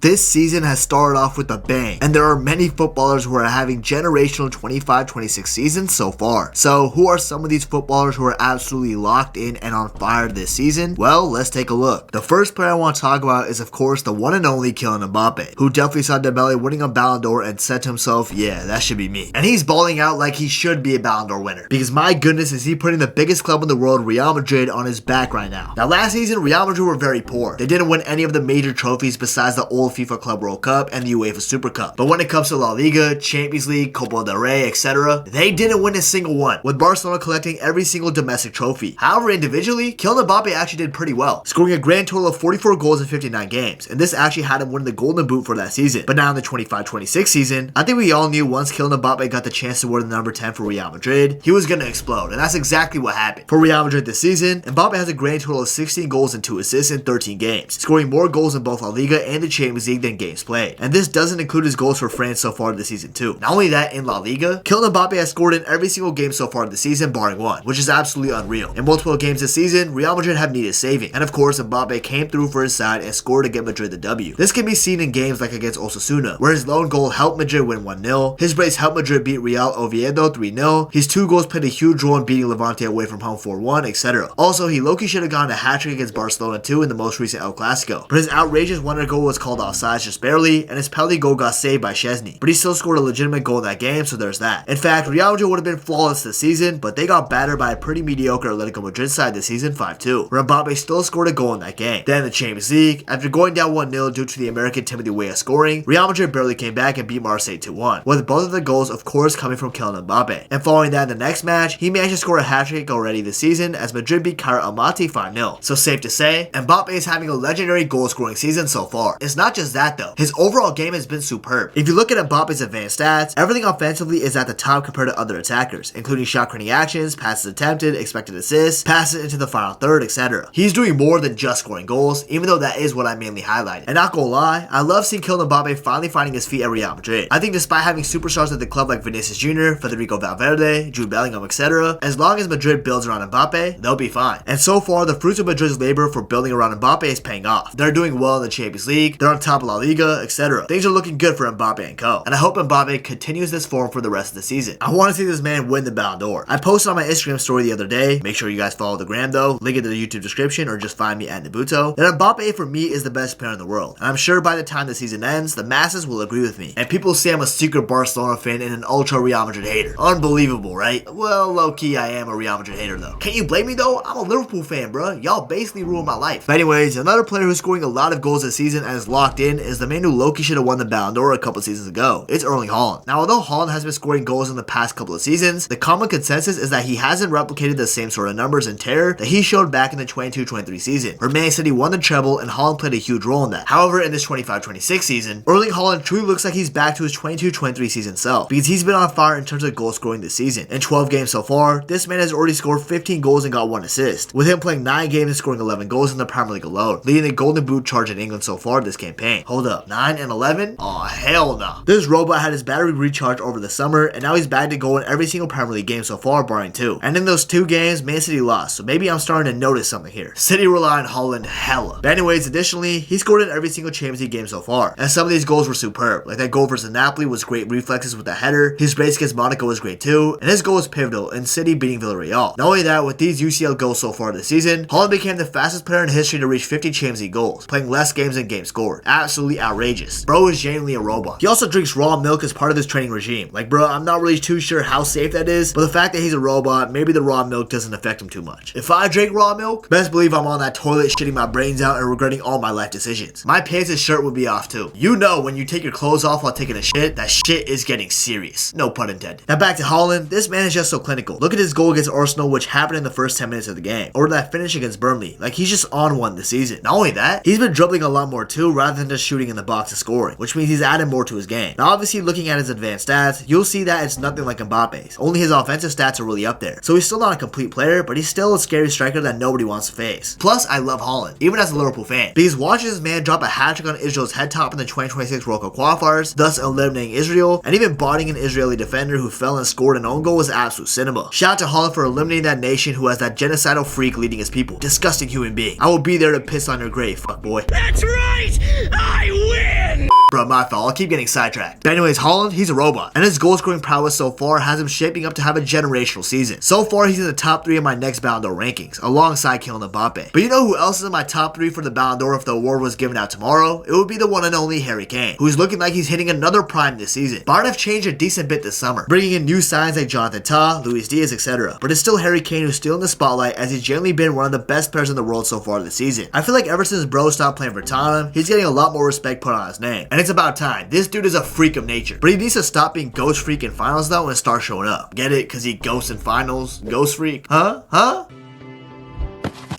This season has started off with a bang, and there are many footballers who are having generational 25-26 seasons so far. So who are some of these footballers who are absolutely locked in and on fire this season? Well, let's take a look. The first player I want to talk about is of course the one and only Kylian Mbappe, who definitely saw Dembele winning a Ballon d'Or and said to himself, yeah, that should be me. And he's balling out like he should be a Ballon d'Or winner, because my goodness is he putting the biggest club in the world, Real Madrid, on his back right now. Now last season, Real Madrid were very poor. They didn't win any of the major trophies besides the old FIFA Club World Cup and the UEFA Super Cup. But when it comes to La Liga, Champions League, Copa del Rey, etc., they didn't win a single one, with Barcelona collecting every single domestic trophy. However, individually, Kylian Mbappe actually did pretty well, scoring a grand total of 44 goals in 59 games, and this actually had him win the Golden Boot for that season. But now in the 25-26 season, I think we all knew once Kylian Mbappe got the chance to wear the number 10 for Real Madrid, he was gonna explode, and that's exactly what happened. For Real Madrid this season, Mbappe has a grand total of 16 goals and 2 assists in 13 games, scoring more goals in both La Liga and the Champions League than games played. And this doesn't include his goals for France so far this season too. Not only that, in La Liga, Kylian Mbappe has scored in every single game so far this season barring one, which is absolutely unreal. In multiple games this season, Real Madrid have needed saving, and of course Mbappe came through for his side and scored to get Madrid the W. This can be seen in games like against Osasuna, where his lone goal helped Madrid win 1-0, his brace helped Madrid beat Real Oviedo 3-0, his 2 goals played a huge role in beating Levante away from home 4-1, etc. Also, he low-key should have gotten a hat-trick against Barcelona too in the most recent El Clasico, but his outrageous wonder goal was called offside just barely, and his penalty goal got saved by Szczesny, but he still scored a legitimate goal in that game, so there's that. In fact, Real Madrid would have been flawless this season, but they got battered by a pretty mediocre Atletico Madrid side this season 5-2, where Mbappe still scored a goal in that game. Then in the Champions League, after going down 1-0 due to the American Timothy Weah scoring, Real Madrid barely came back and beat Marseille 2-1, with both of the goals of course coming from Kylian Mbappe. And following that in the next match, he managed to score a hat-trick already this season as Madrid beat Kairat Almaty 5-0. So safe to say, Mbappe is having a legendary goal scoring season so far. It's not just that though, his overall game has been superb. If you look at Mbappe's advanced stats, everything offensively is at the top compared to other attackers, including shot creating actions, passes attempted, expected assists, passes into the final third, etc. He's doing more than just scoring goals, even though that is what I mainly highlighted. And not gonna lie, I love seeing Kylian Mbappe finally finding his feet at Real Madrid. I think despite having superstars at the club like Vinicius Jr., Federico Valverde, Jude Bellingham, etc., as long as Madrid builds around Mbappe, they'll be fine. And so far, the fruits of Madrid's labor for building around Mbappe is paying off. They're doing well in the Champions League, they're on top of La Liga, etc. Things are looking good for Mbappe and co. And I hope Mbappe continues this form for the rest of the season. I want to see this man win the Ballon d'Or. I posted on my Instagram story the other day, make sure you guys follow the gram though, link in the YouTube description or just find me at Nabhuto, that Mbappe for me is the best player in the world. And I'm sure by the time the season ends, the masses will agree with me. And people say I'm a secret Barcelona fan and an ultra Real Madrid hater. Unbelievable, right? Well, low-key I am a Real Madrid hater though. Can't you blame me though? I'm a Liverpool fan, bro. Y'all basically ruined my life. But anyways, another player who's scoring a lot of goals this season and is locked in is the man who low-key should have won the Ballon d'Or a couple seasons ago. It's Erling Haaland. Now, although Haaland has been scoring goals in the past couple of seasons, the common consensus is that he hasn't replicated the same sort of numbers and terror that he showed back in the 22-23 season, where Man City won the treble and Haaland played a huge role in that. However, in this 25-26 season, Erling Haaland truly looks like he's back to his 22-23 season self, because he's been on fire in terms of goal scoring this season. In 12 games so far, this man has already scored 15 goals and got 1 assist, with him playing 9 games and scoring 11 goals in the Premier League alone, leading the Golden Boot charge in England so far this campaign. Hold up, 9 and 11? Oh hell no. This robot had his battery recharged over the summer, and now he's back to goal in every single Premier League game so far, barring 2. And in those 2 games, Man City lost, so maybe I'm starting to notice something here. City rely on Haaland hella. But anyways, additionally, he scored in every single Champions League game so far, and some of these goals were superb. Like that goal versus Napoli was great reflexes with the header, his brace against Monaco was great too, and his goal was pivotal in City beating Villarreal. Not only that, with these UCL goals so far this season, Haaland became the fastest player in history to reach 50 Champions League goals, playing less games than games scored. Absolutely outrageous. Bro is genuinely a robot. He also drinks raw milk as part of his training regime. Like bro, I'm not really too sure how safe that is, but the fact that he's a robot, maybe the raw milk doesn't affect him too much. If I drink raw milk, best believe I'm on that toilet shitting my brains out and regretting all my life decisions. My pants and shirt would be off too. You know when you take your clothes off while taking a shit, that shit is getting serious. No pun intended. Now back to Haaland, this man is just so clinical. Look at his goal against Arsenal, which happened in the first 10 minutes of the game, or that finish against Burnley. Like he's just on one this season. Not only that, he's been dribbling a lot more too, rather than just shooting in the box and scoring, which means he's added more to his game. Now obviously looking at his advanced stats, you'll see that it's nothing like Mbappe's. Only his offensive stats are really up there. So he's still not a complete player, but he's still a scary striker that nobody wants to face. Plus, I love Haaland, even as a Liverpool fan, because watching this man drop a hat-trick on Israel's head top in the 2026 World Cup qualifiers, thus eliminating Israel, and even bodying an Israeli defender who fell and scored an own goal was absolute cinema. Shout out to Haaland for eliminating that nation who has that genocidal freak leading his people. Disgusting human being. I will be there to piss on your grave, fuck boy. That's right! I win! Bro, my fault. I'll keep getting sidetracked. But anyways, Haaland, he's a robot. And his goal scoring prowess so far has him shaping up to have a generational season. So far, he's in the top 3 of my next Ballon d'Or rankings, alongside Kylian Mbappe. But you know who else is in my top 3 for the Ballon d'Or if the award was given out tomorrow? It would be the one and only Harry Kane, who's looking like he's hitting another prime this season. Bayern have changed a decent bit this summer, bringing in new signs like Jonathan Tah, Luis Diaz, etc. But it's still Harry Kane who's still in the spotlight, as he's generally been one of the best players in the world so far this season. I feel like ever since bro stopped playing for Tottenham, he's getting a lot more respect put on his name. And it's about time. This dude is a freak of nature. But he needs to stop being ghost freak in finals though and start showing up. Get it? Cause he ghosts in finals? Ghost freak? Huh?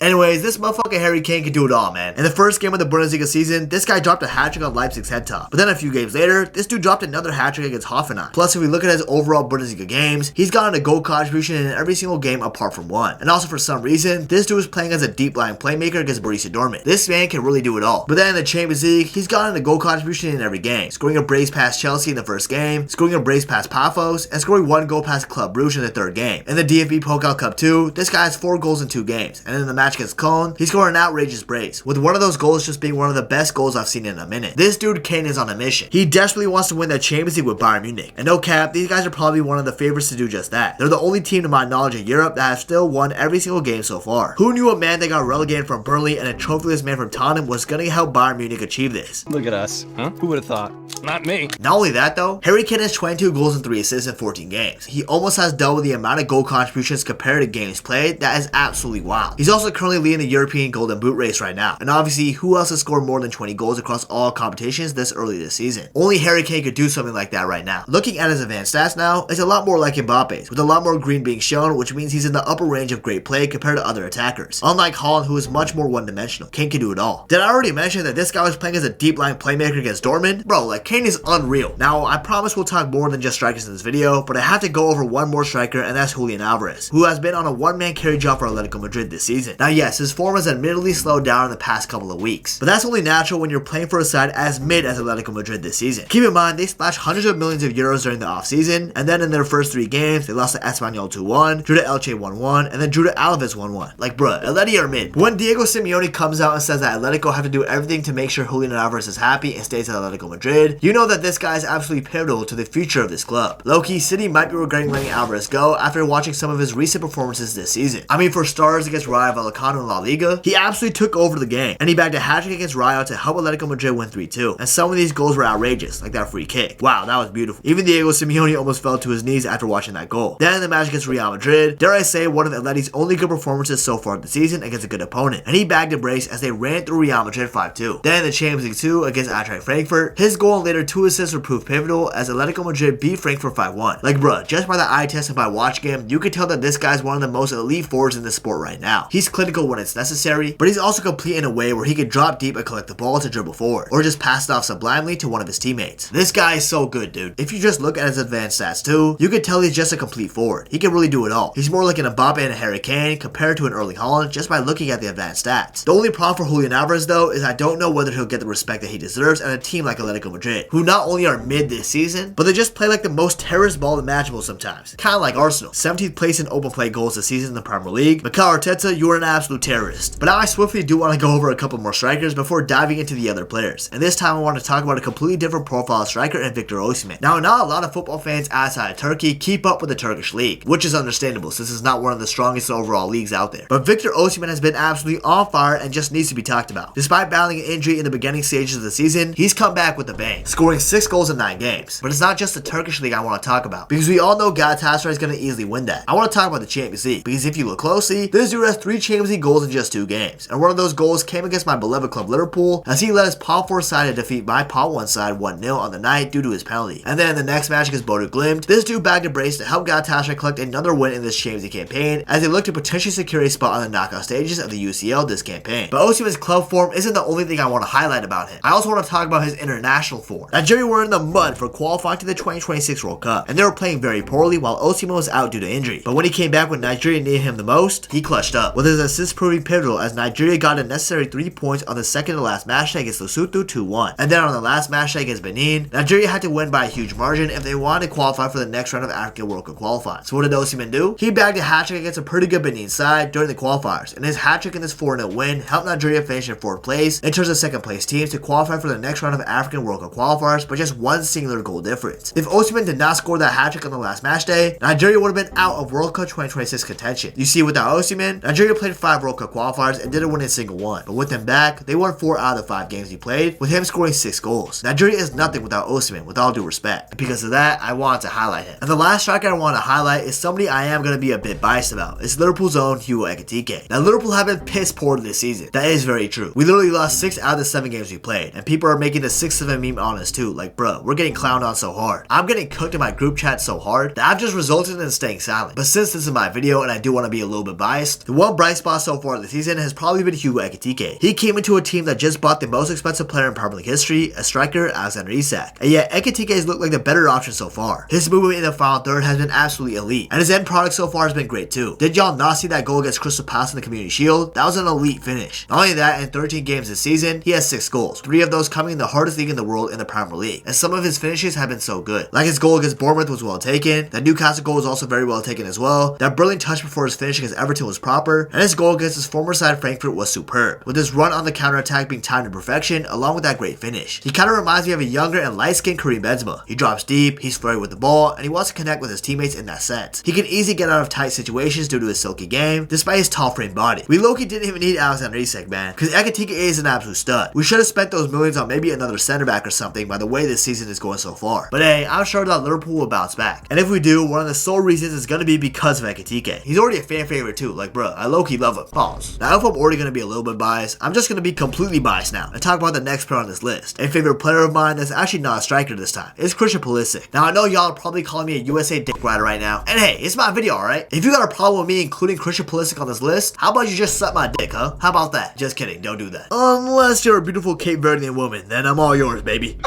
Anyways, this motherfucker Harry Kane can do it all, man. In the first game of the Bundesliga season, this guy dropped a hat-trick on Leipzig's head top. But then a few games later, this dude dropped another hat-trick against Hoffenheim. Plus, if we look at his overall Bundesliga games, he's gotten a goal contribution in every single game apart from one. And also for some reason, this dude is playing as a deep-lying playmaker against Borussia Dortmund. This man can really do it all. But then in the Champions League, he's gotten a goal contribution in every game. Scoring a brace past Chelsea in the first game, scoring a brace past Pafos, and scoring 1 goal past Club Brugge in the third game. In the DFB Pokal Cup 2, this guy has 4 goals in 2 games. And in the match against Cologne, he scored an outrageous brace, with one of those goals just being one of the best goals I've seen in a minute. This dude Kane is on a mission. He desperately wants to win the Champions League with Bayern Munich. And no cap, these guys are probably one of the favorites to do just that. They're the only team to my knowledge in Europe that has still won every single game so far. Who knew a man that got relegated from Burnley and a trophyless man from Tottenham was gonna help Bayern Munich achieve this? Look at us, huh? Who would have thought? Not me. Not only that though, Harry Kane has 22 goals and 3 assists in 14 games. He almost has double the amount of goal contributions compared to games played. That is absolutely wild. He's also currently leading the European Golden Boot race right now. And obviously, who else has scored more than 20 goals across all competitions this early this season? Only Harry Kane could do something like that right now. Looking at his advanced stats now, it's a lot more like Mbappe's, with a lot more green being shown, which means he's in the upper range of great play compared to other attackers. Unlike Haaland, who is much more one-dimensional, Kane can do it all. Did I already mention that this guy was playing as a deep-line playmaker against Dortmund? Bro, like Kane is unreal. Now, I promise we'll talk more than just strikers in this video, but I have to go over one more striker, and that's Julian Alvarez, who has been on a one-man carry job for Atletico Madrid this season. Now yes, his form has admittedly slowed down in the past couple of weeks, but that's only natural when you're playing for a side as mid as Atletico Madrid this season. Keep in mind, they splashed hundreds of millions of euros during the offseason, and then in their first 3 games, they lost to Espanyol 2-1, drew to Elche 1-1, and then drew to Alaves 1-1. Like bruh, Atleti are mid. But when Diego Simeone comes out and says that Atletico have to do everything to make sure Julian Alvarez is happy and stays at Atletico Madrid, you know that this guy is absolutely pivotal to the future of this club. Low-key, City might be regretting letting Alvarez go after watching some of his recent performances this season. I mean, for starters against Rayo Vallecano in La Liga, he absolutely took over the game, and he bagged a hat-trick against Rayo to help Atletico Madrid win 3-2, and some of these goals were outrageous, like that free kick. Wow, that was beautiful. Even Diego Simeone almost fell to his knees after watching that goal. Then in the match against Real Madrid, dare I say one of Atleti's only good performances so far this season against a good opponent, and he bagged a brace as they ran through Real Madrid 5-2. Then in the Champions League 2 against Eintracht Frankfurt, his goal and later 2 assists were proved pivotal as Atletico Madrid beat Frankfurt 5-1. Like bruh, just by the eye test and by watching him, you could tell that this guy's one of the most elite forwards in the sport right now. He's clinical when it's necessary, but he's also complete in a way where he can drop deep and collect the ball to dribble forward, or just pass it off sublimely to one of his teammates. This guy is so good, dude. If you just look at his advanced stats too, you can tell he's just a complete forward. He can really do it all. He's more like an Mbappe and a Harry Kane compared to an Erling Haaland just by looking at the advanced stats. The only problem for Julian Alvarez though is I don't know whether he'll get the respect that he deserves at a team like Atletico Madrid, who not only are mid this season, but they just play like the most terrorist ball imaginable sometimes. Kinda like Arsenal. 17th place in open play goals this season in the Premier League. Mikel Arteta, you are an absolute terrorist. But now I swiftly do want to go over a couple more strikers before diving into the other players. And this time I want to talk about a completely different profile striker in Victor Osimhen. Now, not a lot of football fans outside of Turkey keep up with the Turkish league, which is understandable since it's not one of the strongest overall leagues out there. But Victor Osimhen has been absolutely on fire and just needs to be talked about. Despite battling an injury in the beginning stages of the season, he's come back with a bang, scoring 6 goals in 9 games. But it's not just the Turkish league I want to talk about, because we all know Galatasaray is going to easily win that. I want to talk about the Champions League, because if you look closely, this dude has 3 Champions League goals in just 2 games. And one of those goals came against my beloved club Liverpool, as he led his Paul 4 side to defeat my Paul 1 side 1-0 on the night due to his penalty. And then in the next match against Bodo Glimt, this dude bagged a brace to help Galatasaray collect another win in this Champions League campaign, as they look to potentially secure a spot on the knockout stages of the UCL this campaign. But Osimhen's club form isn't the only thing I want to highlight about him. I also want to talk about his international form. Nigeria were in the mud for qualifying to the 2026 World Cup, and they were playing very poorly while Osimhen was out due to injury. But when he came back when Nigeria needed him the most, he clutched up. With his assists proving pivotal as Nigeria got a necessary 3 points on the second to last match day against Lesotho 2-1. And then on the last match day against Benin, Nigeria had to win by a huge margin if they wanted to qualify for the next round of African World Cup qualifying. So what did Osimhen do? He bagged a hat-trick against a pretty good Benin side during the qualifiers, and his hat-trick in this 4-0 win helped Nigeria finish in 4th place in terms of second place teams to qualify for the next round of African World Cup qualifiers by just one singular goal difference. If Osimhen did not score that hat-trick on the last match day, Nigeria would have been out of World Cup 2026 contention. You see, without Osimhen, Nigeria played 5 World Cup qualifiers and didn't win a single one. But with him back, they won 4 out of the 5 games he played, with him scoring 6 goals. Nigeria is nothing without Osimhen, with all due respect. And because of that, I wanted to highlight him. And the last striker I want to highlight is somebody I am going to be a bit biased about. It's Liverpool's own Hugo Ekitike. Now, Liverpool have been piss poor this season. That is very true. We literally lost 6 out of the 7 games we played, and people are making the 6-7 meme on us too. Like, bro, we're getting clowned on so hard. I'm getting cooked in my group chat so hard that I've just resulted in staying silent. But since this is my video and I do want to be a little bit biased, the one bright spot so far this season has probably been Hugo Ekitike. He came into a team that just bought the most expensive player in Premier League history, a striker, hrvizak. And yet, Ekitike has looked like the better option so far. His movement in the final third has been absolutely elite, and his end product so far has been great too. Did y'all not see that goal against Crystal Palace in the Community Shield? That was an elite finish. Not only that, in 13 games this season, he has 6 goals, 3 of those coming in the hardest league in the world in the Premier League, and some of his finishes have been so good. Like his goal against Bournemouth was well taken, that Newcastle goal was also very well taken as well, that brilliant touch before his finish against Everton was proper, and his goal against his former side Frankfurt was superb, with his run on the counter-attack being timed to perfection along with that great finish. He kind of reminds me of a younger and light-skinned Karim Benzema. He drops deep, he's flirty with the ball, and he wants to connect with his teammates in that sense. He can easily get out of tight situations due to his silky game, despite his tall frame body. We low-key didn't even need Alexander Isak, man, because Ekitike is an absolute stud. We should have spent those millions on maybe another center back or something by the way this season is going so far. But hey, I'm sure that Liverpool will bounce back. And if we do, one of the sole reasons is going to be because of Ekitike. He's already a fan favorite too, like bro, I low-key love him. Pause. Now if I'm already going to be a little bit biased, I'm just going to be completely biased now and talk about the next player on this list. A favorite player of mine that's actually not a striker this time is Kylian Pulisic. Now I know y'all are probably calling me a USA dick rider right now, and hey, it's my video, alright? If you got a problem with me including Kylian Pulisic on this list, how about you just suck my dick, huh? How about that? Just kidding, don't do that. Unless you're a beautiful Cape Verdean woman, then I'm all yours, baby.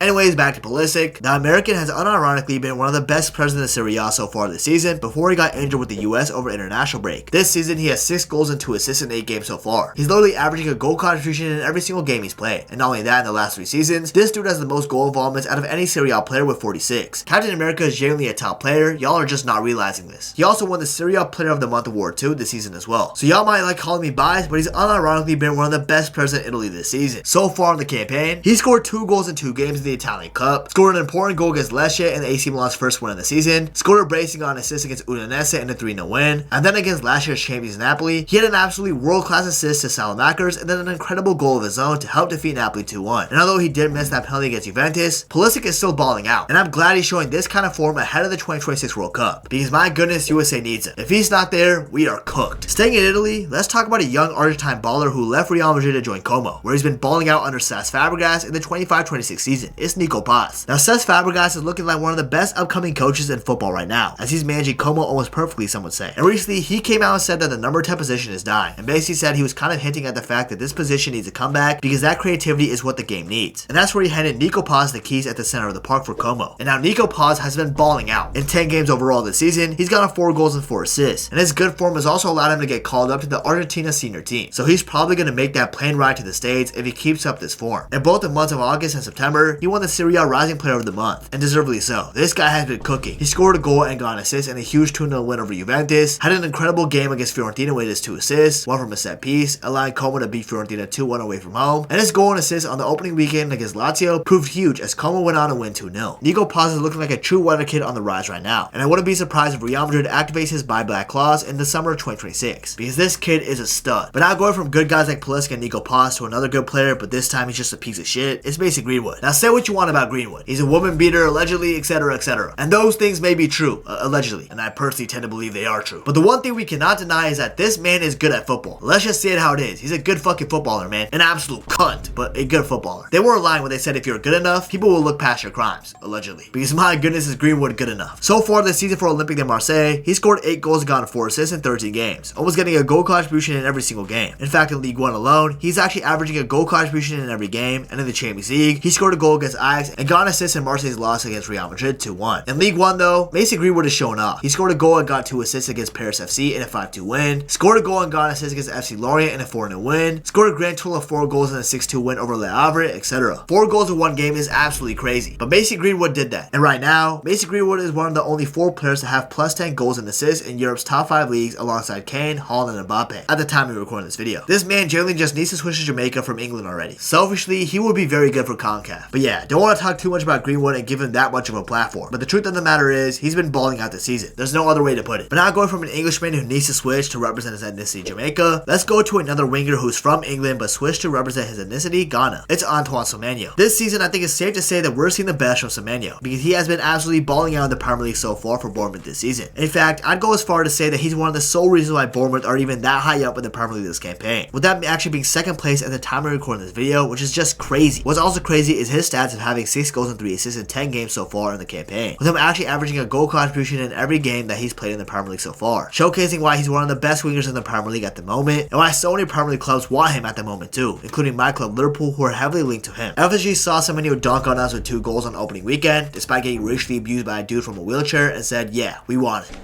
Anyways, back to Pulisic. The American has unironically been one of the best players in the Serie A so far this season before he got injured with the US over international break. This season, he has 6 goals and 2 assists in 8 games so far. He's literally averaging a goal contribution in every single game he's played. And not only that, in the last 3 seasons, this dude has the most goal involvements out of any Serie A player with 46. Captain America is genuinely a top player. Y'all are just not realizing this. He also won the Serie A Player of the Month award too this season as well. So y'all might like calling me biased, but he's unironically been one of the best players in Italy this season. So far in the campaign, he scored 2 goals in 2 games in the Italian Cup, scored an important goal against Lecce in the AC Milan's first win of the season, scored a bracing on assist against Udinese in a 3-0 win, and then against last year's champions Napoli, he had an absolutely world-class assist to Salamakers and then an incredible goal of his own to help defeat Napoli 2-1. And although he did miss that penalty against Juventus, Pulisic is still balling out, and I'm glad he's showing this kind of form ahead of the 2026 World Cup, because my goodness, USA needs him. If he's not there, we are cooked. Staying in Italy, let's talk about a young Argentine baller who left Real Madrid to join Como, where he's been balling out under Cesc Fabregas in the 25-26 season. It's Nico. Now, Cesc Fabregas is looking like one of the best upcoming coaches in football right now, as he's managing Como almost perfectly, some would say. And recently, he came out and said that the number 10 position is dying, and basically said he was kind of hinting at the fact that this position needs a comeback because that creativity is what the game needs. And that's where he handed Nico the keys at the center of the park for Como. And now Nico has been balling out. In 10 games overall this season, he's gotten 4 goals and 4 assists, and his good form has also allowed him to get called up to the Argentina senior team. So he's probably going to make that plane ride to the States if he keeps up this form. In both the months of August and September, he won the Serie A Rising Player of the Month, and deservedly so. This guy has been cooking. He scored a goal and got an assist in a huge 2-0 win over Juventus, had an incredible game against Fiorentina with his 2 assists, one from a set piece, allowing Como to beat Fiorentina 2-1 away from home, and his goal and assist on the opening weekend against Lazio proved huge as Como went on to win 2-0. Nico is looking like a true wonder kid on the rise right now, and I wouldn't be surprised if Real Madrid activates his buyback clause in the summer of 2026, because this kid is a stud. But now going from good guys like Pulisic and Nico to another good player, but this time he's just a piece of shit, it's Mason Greenwood. Now say what you want about Greenwood. He's a woman beater, allegedly, etc, etc. And those things may be true, allegedly, and I personally tend to believe they are true. But the one thing we cannot deny is that this man is good at football. Let's just say it how it is. He's a good fucking footballer, man. An absolute cunt, but a good footballer. They weren't lying when they said if you're good enough, people will look past your crimes, allegedly. Because my goodness, is Greenwood good enough. So far this season for Olympique de Marseille, he scored 8 goals and got 4 assists in 13 games, almost getting a goal contribution in every single game. In fact, in League 1 alone, he's actually averaging a goal contribution in every game, and in the Champions League, he scored a goal against Ajax and got an assist in Marseille's loss against Real Madrid 2-1. In League 1 though, Mason Greenwood is showing off. He scored a goal and got 2 assists against Paris FC in a 5-2 win, scored a goal and got an assist against FC Lorient in a 4-0 win, scored a grand total of 4 goals in a 6-2 win over Le Havre, etc. 4 goals in one game is absolutely crazy, but Mason Greenwood did that. And right now, Mason Greenwood is one of the only 4 players to have plus 10 goals and assists in Europe's top 5 leagues alongside Kane, Haaland, and Mbappe at the time we recording this video. This man generally just needs to switch to Jamaica from England already. Selfishly, he would be very good for CONCACAF. But yeah, don't want to talk too much about Greenwood and give him that much of a platform. But the truth of the matter is, he's been balling out this season. There's no other way to put it. But now going from an Englishman who needs to switch to represent his ethnicity Jamaica, let's go to another winger who's from England but switched to represent his ethnicity Ghana. It's Antoine Semenyo. This season, I think it's safe to say that we're seeing the best from Semenyo because he has been absolutely balling out in the Premier League so far for Bournemouth this season. In fact, I'd go as far to say that he's one of the sole reasons why Bournemouth are even that high up in the Premier League this campaign, with that actually being second place at the time of recording this video, which is just crazy. What's also crazy is his stats of having 6 goals and 3 assists in 10 games so far in the campaign, with him actually averaging a goal contribution in every game that he's played in the Premier League so far, showcasing why he's one of the best wingers in the Premier League at the moment, and why so many Premier League clubs want him at the moment too, including my club Liverpool, who are heavily linked to him. FSG saw Semenyo dunk on us with 2 goals on opening weekend, despite getting racially abused by a dude from a wheelchair, and said, yeah, we want it.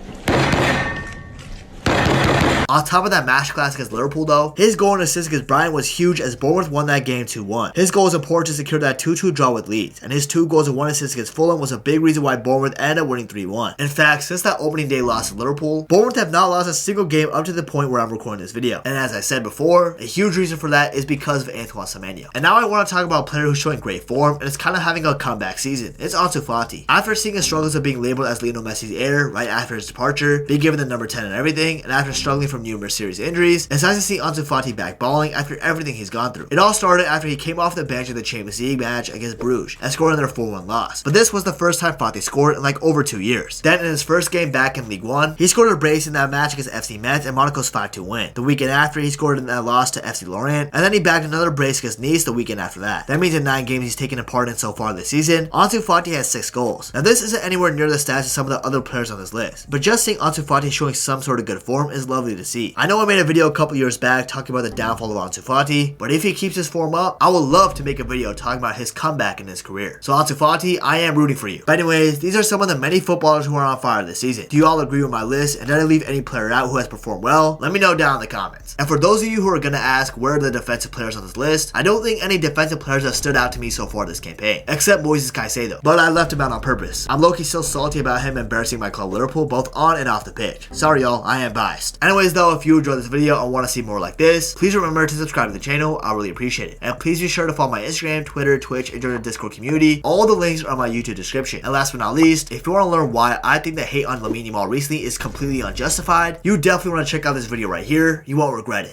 On top of that masterclass against Liverpool though, his goal and assist against Brighton was huge as Bournemouth won that game 2-1. His goal was important to secure that 2-2 draw with Leeds, and his 2 goals and 1 assist against Fulham was a big reason why Bournemouth ended up winning 3-1. In fact, since that opening day loss to Liverpool, Bournemouth have not lost a single game up to the point where I'm recording this video. And as I said before, a huge reason for that is because of Antoine Semenyo. And now I want to talk about a player who's showing great form and is kind of having a comeback season. It's Ansu Fati. After seeing his struggles of being labeled as Lionel Messi's heir right after his departure, being given the number 10 and everything, and after struggling from numerous serious injuries, it's nice to see Ansu Fati back balling after everything he's gone through. It all started after he came off the bench in the Champions League match against Bruges and scored in their 4-1 loss. But this was the first time Fati scored in like over 2 years. Then in his first game back in League 1, he scored a brace in that match against FC Metz and Monaco's 5-2 win. The weekend after, he scored in that loss to FC Lorient, and then he bagged another brace against Nice the weekend after that. That means in 9 games he's taken a part in so far this season, Ansu Fati has 6 goals. Now this isn't anywhere near the stats of some of the other players on this list, but just seeing Ansu Fati showing some sort of good form is lovely to see. I know I made a video a couple years back talking about the downfall of Ansu Fati, but if he keeps his form up, I would love to make a video talking about his comeback in his career. So Ansu Fati, I am rooting for you. But anyways, these are some of the many footballers who are on fire this season. Do you all agree with my list, and did I leave any player out who has performed well? Let me know down in the comments. And for those of you who are gonna ask where are the defensive players on this list, I don't think any defensive players have stood out to me so far this campaign, except Moises Caicedo, but I left him out on purpose. I'm low-key still salty about him embarrassing my club Liverpool both on and off the pitch. Sorry y'all, I am biased. Anyways though, if you enjoyed this video and want to see more like this, please remember to subscribe to the channel. I really appreciate it. And please be sure to follow my Instagram, Twitter, Twitch, and join the Discord community. All the links are in my YouTube description. And last but not least, if you want to learn why I think the hate on Lamine Yamal recently is completely unjustified, you definitely want to check out this video right here. You won't regret it.